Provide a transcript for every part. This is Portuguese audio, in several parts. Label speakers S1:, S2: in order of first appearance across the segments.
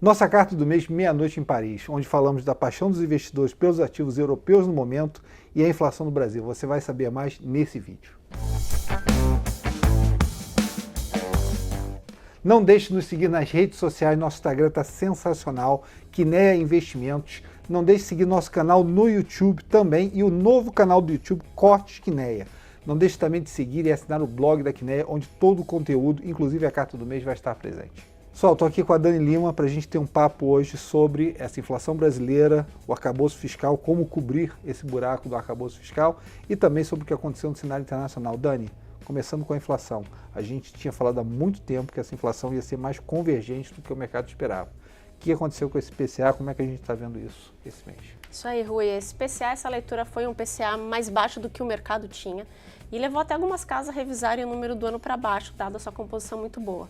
S1: Nossa carta do mês, Meia-Noite em Paris, onde falamos da paixão dos investidores pelos ativos europeus no momento e a inflação no Brasil. Você vai saber mais nesse vídeo. Não deixe de nos seguir nas redes sociais, nosso Instagram está sensacional, Quineia Investimentos. Não deixe de seguir nosso canal no YouTube também e o novo canal do YouTube, Cortes Quineia. Não deixe também de seguir e assinar o blog da Quineia, onde todo o conteúdo, inclusive a carta do mês, vai estar presente. Pessoal, estou aqui com a Dani Lima para a gente ter um papo hoje sobre essa inflação brasileira, o arcabouço fiscal, como cobrir esse buraco do arcabouço fiscal e também sobre o que aconteceu no cenário internacional. Dani, começando com a inflação, a gente tinha falado há muito tempo que essa inflação ia ser mais convergente do que o mercado esperava. O que aconteceu com esse PCA? Como é que a gente está vendo isso esse mês?
S2: Isso aí, Rui. Esse PCA, essa leitura foi um PCA mais baixo do que o mercado tinha e levou até algumas casas a revisarem o número do ano para baixo, dada a sua composição muito boa.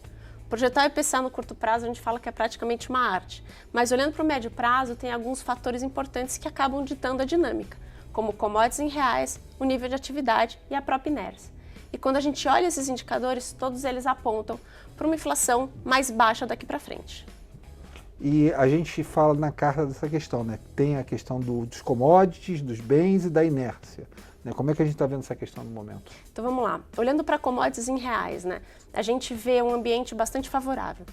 S2: Projetar o IPCA no curto prazo, a gente fala que é praticamente uma arte, mas olhando para o médio prazo, tem alguns fatores importantes que acabam ditando a dinâmica, como commodities em reais, o nível de atividade e a própria inércia. E quando a gente olha esses indicadores, todos eles apontam para uma inflação mais baixa daqui para frente.
S1: E a gente fala na carta dessa questão, né? Tem a questão dos commodities, dos bens e da inércia. Como é que a gente está vendo essa questão no momento?
S2: Então vamos lá, olhando para commodities em reais, né? A gente vê um ambiente bastante favorável.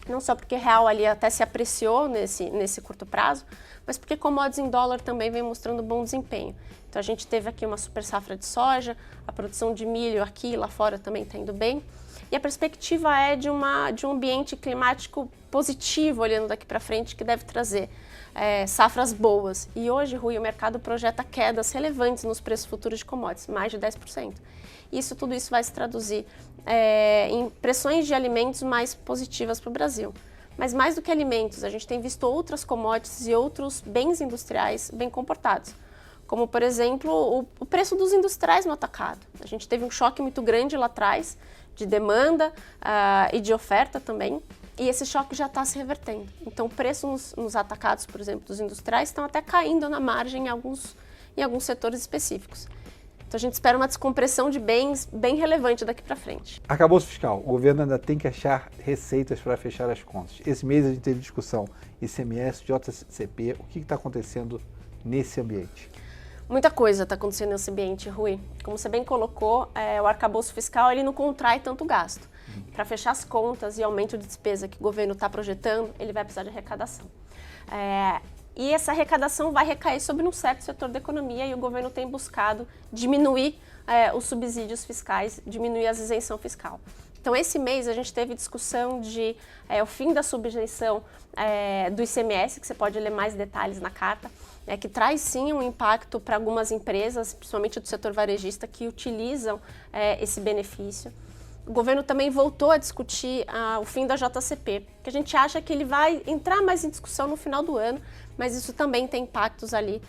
S2: Não só porque real ali até se apreciou nesse curto prazo, mas porque commodities em dólar também vem mostrando bom desempenho. Então a gente teve aqui uma super safra de soja, a produção de milho aqui e lá fora também está indo bem. E a perspectiva é de um ambiente climático positivo, olhando daqui para frente, que deve trazer safras boas. E hoje, Rui, o mercado projeta quedas relevantes nos preços futuros de commodities, mais de 10%. Tudo isso vai se traduzir em pressões de alimentos mais positivas para o Brasil. Mas mais do que alimentos, a gente tem visto outras commodities e outros bens industriais bem comportados. Como, por exemplo, o preço dos industriais no atacado. A gente teve um choque muito grande lá atrás, de demanda e de oferta também, e esse choque já está se revertendo. Então, o preço nos atacados, por exemplo, dos industriais, estão até caindo na margem em alguns setores específicos. Então, a gente espera uma descompressão de bens bem relevante daqui para frente.
S1: Arcabouço fiscal. O governo ainda tem que achar receitas para fechar as contas. Esse mês a gente teve discussão ICMS, JCP. O que está acontecendo nesse ambiente?
S2: Muita coisa está acontecendo nesse ambiente, Rui. Como você bem colocou, o arcabouço fiscal ele não contrai tanto gasto. Para fechar as contas e aumento de despesa que o governo está projetando, ele vai precisar de arrecadação. E essa arrecadação vai recair sobre um certo setor da economia e o governo tem buscado diminuir os subsídios fiscais, diminuir a isenção fiscal. Então, esse mês a gente teve discussão de o fim da subvenção do ICMS, que você pode ler mais detalhes na carta, que traz sim um impacto para algumas empresas, principalmente do setor varejista, que utilizam esse benefício. O governo também voltou a discutir o fim da JCP, que a gente acha que ele vai entrar mais em discussão no final do ano, mas isso também tem impactos ali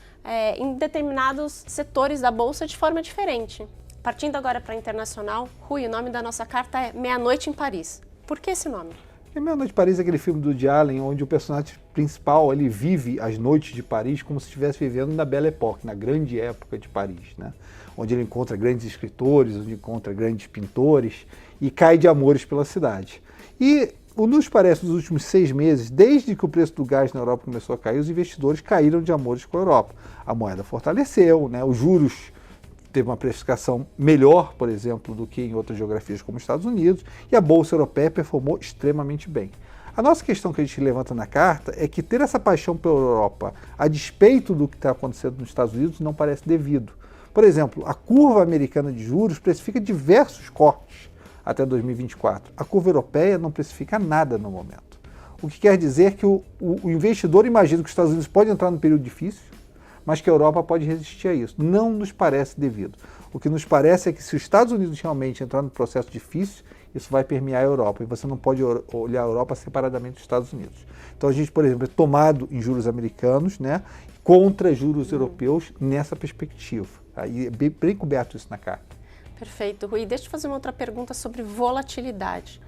S2: em determinados setores da Bolsa de forma diferente. Partindo agora para a internacional, Rui, o nome da nossa carta é Meia-Noite em Paris. Por que esse nome?
S1: Meia-Noite em Paris é aquele filme do Woody Allen, onde o personagem principal ele vive as noites de Paris como se estivesse vivendo na Belle Époque, na grande época de Paris, né? Onde ele encontra grandes escritores, onde encontra grandes pintores e cai de amores pela cidade. E nos parece, nos últimos 6 meses, desde que o preço do gás na Europa começou a cair, os investidores caíram de amores com a Europa. A moeda fortaleceu, né? Os juros teve uma precificação melhor, por exemplo, do que em outras geografias como os Estados Unidos, e a Bolsa Europeia performou extremamente bem. A nossa questão que a gente levanta na carta é que ter essa paixão pela Europa, a despeito do que está acontecendo nos Estados Unidos, não parece devido. Por exemplo, a curva americana de juros precifica diversos cortes até 2024. A curva europeia não precifica nada no momento. O que quer dizer que o investidor imagina que os Estados Unidos podem entrar num período difícil, mas que a Europa pode resistir a isso. Não nos parece devido. O que nos parece é que se os Estados Unidos realmente entrar num processo difícil, isso vai permear a Europa, e você não pode olhar a Europa separadamente dos Estados Unidos. Então a gente, por exemplo, é tomado em juros americanos, né, contra juros europeus nessa perspectiva. Aí é bem coberto isso na carta.
S2: Perfeito, Rui. Deixa eu fazer uma outra pergunta sobre volatilidade.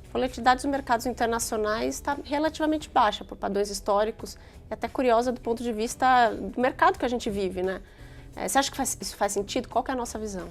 S2: A volatilidade dos mercados internacionais está relativamente baixa por padrões históricos e até curiosa do ponto de vista do mercado que a gente vive, né? Você acha que isso faz sentido? Qual que é a nossa visão?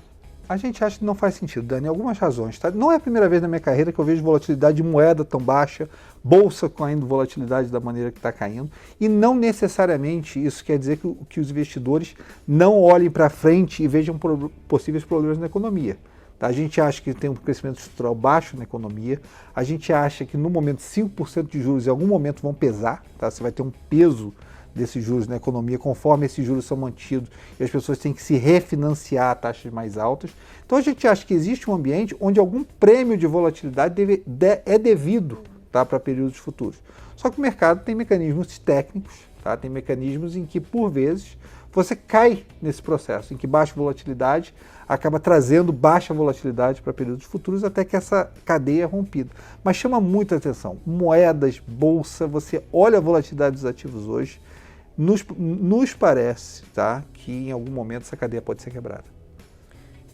S1: A gente acha que não faz sentido, Dani, algumas razões. Tá? Não é a primeira vez na minha carreira que eu vejo volatilidade de moeda tão baixa, bolsa caindo volatilidade da maneira que está caindo, e não necessariamente isso quer dizer que os investidores não olhem para frente e vejam possíveis problemas na economia. Tá? A gente acha que tem um crescimento estrutural baixo na economia, a gente acha que no momento 5% de juros em algum momento vão pesar, tá? Você vai ter um peso desses juros na economia, conforme esses juros são mantidos e as pessoas têm que se refinanciar a taxas mais altas. Então a gente acha que existe um ambiente onde algum prêmio de volatilidade é devido, tá, para períodos futuros. Só que o mercado tem mecanismos técnicos, tá? Tem mecanismos em que, por vezes, você cai nesse processo, em que baixa volatilidade acaba trazendo baixa volatilidade para períodos futuros até que essa cadeia é rompida. Mas chama muita atenção, moedas, bolsa, você olha a volatilidade dos ativos hoje, nos parece, tá, que em algum momento essa cadeia pode ser quebrada.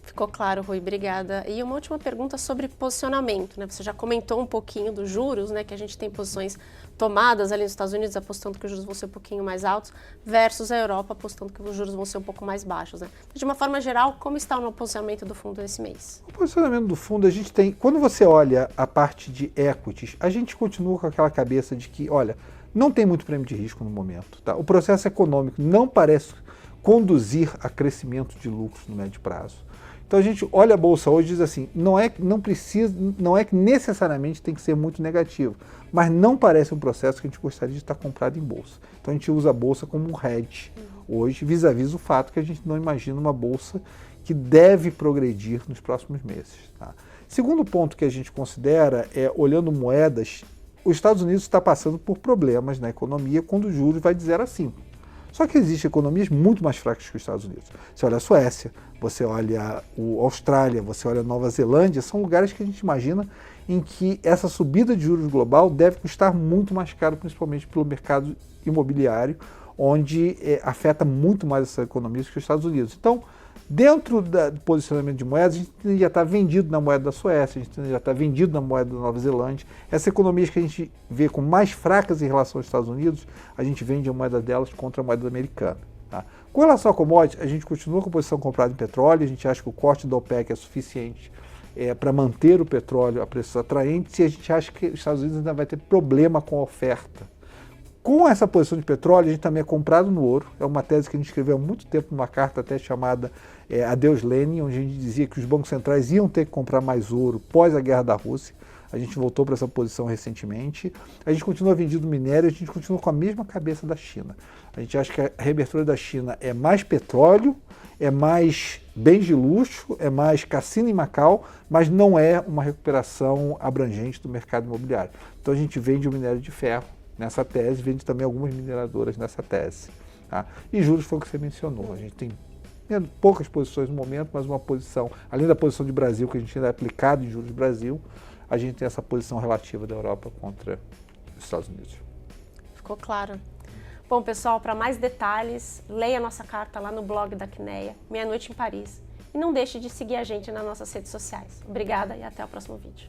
S2: Ficou claro, Rui, obrigada. E uma última pergunta sobre posicionamento, né? Você já comentou um pouquinho dos juros, né? Que a gente tem posições tomadas ali nos Estados Unidos apostando que os juros vão ser um pouquinho mais altos, versus a Europa apostando que os juros vão ser um pouco mais baixos, né? De uma forma geral, como está o posicionamento do fundo esse mês?
S1: O posicionamento do fundo, a gente tem, quando você olha a parte de equities, a gente continua com aquela cabeça de que, olha, não tem muito prêmio de risco no momento, tá? O processo econômico não parece conduzir a crescimento de lucros no médio prazo. Então a gente olha a bolsa hoje e diz assim, não é que necessariamente tem que ser muito negativo, mas não parece um processo que a gente gostaria de estar comprado em bolsa. Então a gente usa a bolsa como um hedge hoje, vis-à-vis o fato que a gente não imagina uma bolsa que deve progredir nos próximos meses. Tá? Segundo ponto que a gente considera é, olhando moedas, os Estados Unidos está passando por problemas na economia quando o juros vai de 0 a 5. Só que existem economias muito mais fracas que os Estados Unidos. Você olha a Suécia, você olha a Austrália, você olha a Nova Zelândia, são lugares que a gente imagina em que essa subida de juros global deve custar muito mais caro, principalmente pelo mercado imobiliário, onde afeta muito mais essas economias que os Estados Unidos. Então, dentro do posicionamento de moedas, a gente já está vendido na moeda da Suécia, a gente já está vendido na moeda da Nova Zelândia. Essas economias que a gente vê como mais fracas em relação aos Estados Unidos, a gente vende a moeda delas contra a moeda americana. Tá? Com relação a commodities, a gente continua com a posição comprada em petróleo, a gente acha que o corte da OPEC é suficiente para manter o petróleo a preços atraentes e a gente acha que os Estados Unidos ainda vai ter problema com a oferta. Com essa posição de petróleo, a gente também é comprado no ouro. É uma tese que a gente escreveu há muito tempo numa carta até chamada Adeus Lenin, onde a gente dizia que os bancos centrais iam ter que comprar mais ouro pós a guerra da Rússia. A gente voltou para essa posição recentemente. A gente continua vendido minério, a gente continua com a mesma cabeça da China. A gente acha que a reabertura da China é mais petróleo, é mais bens de luxo, é mais cassino em Macau, mas não é uma recuperação abrangente do mercado imobiliário. Então a gente vende o minério de ferro nessa tese, vende também algumas mineradoras nessa tese. Tá? E juros foi o que você mencionou. A gente tem poucas posições no momento, mas uma posição, além da posição de Brasil, que a gente ainda é aplicado em juros do Brasil, a gente tem essa posição relativa da Europa contra os Estados Unidos.
S2: Ficou claro. Bom, pessoal, para mais detalhes, leia a nossa carta lá no blog da Quineia, Meia Noite em Paris. E não deixe de seguir a gente nas nossas redes sociais. Obrigada e até o próximo vídeo.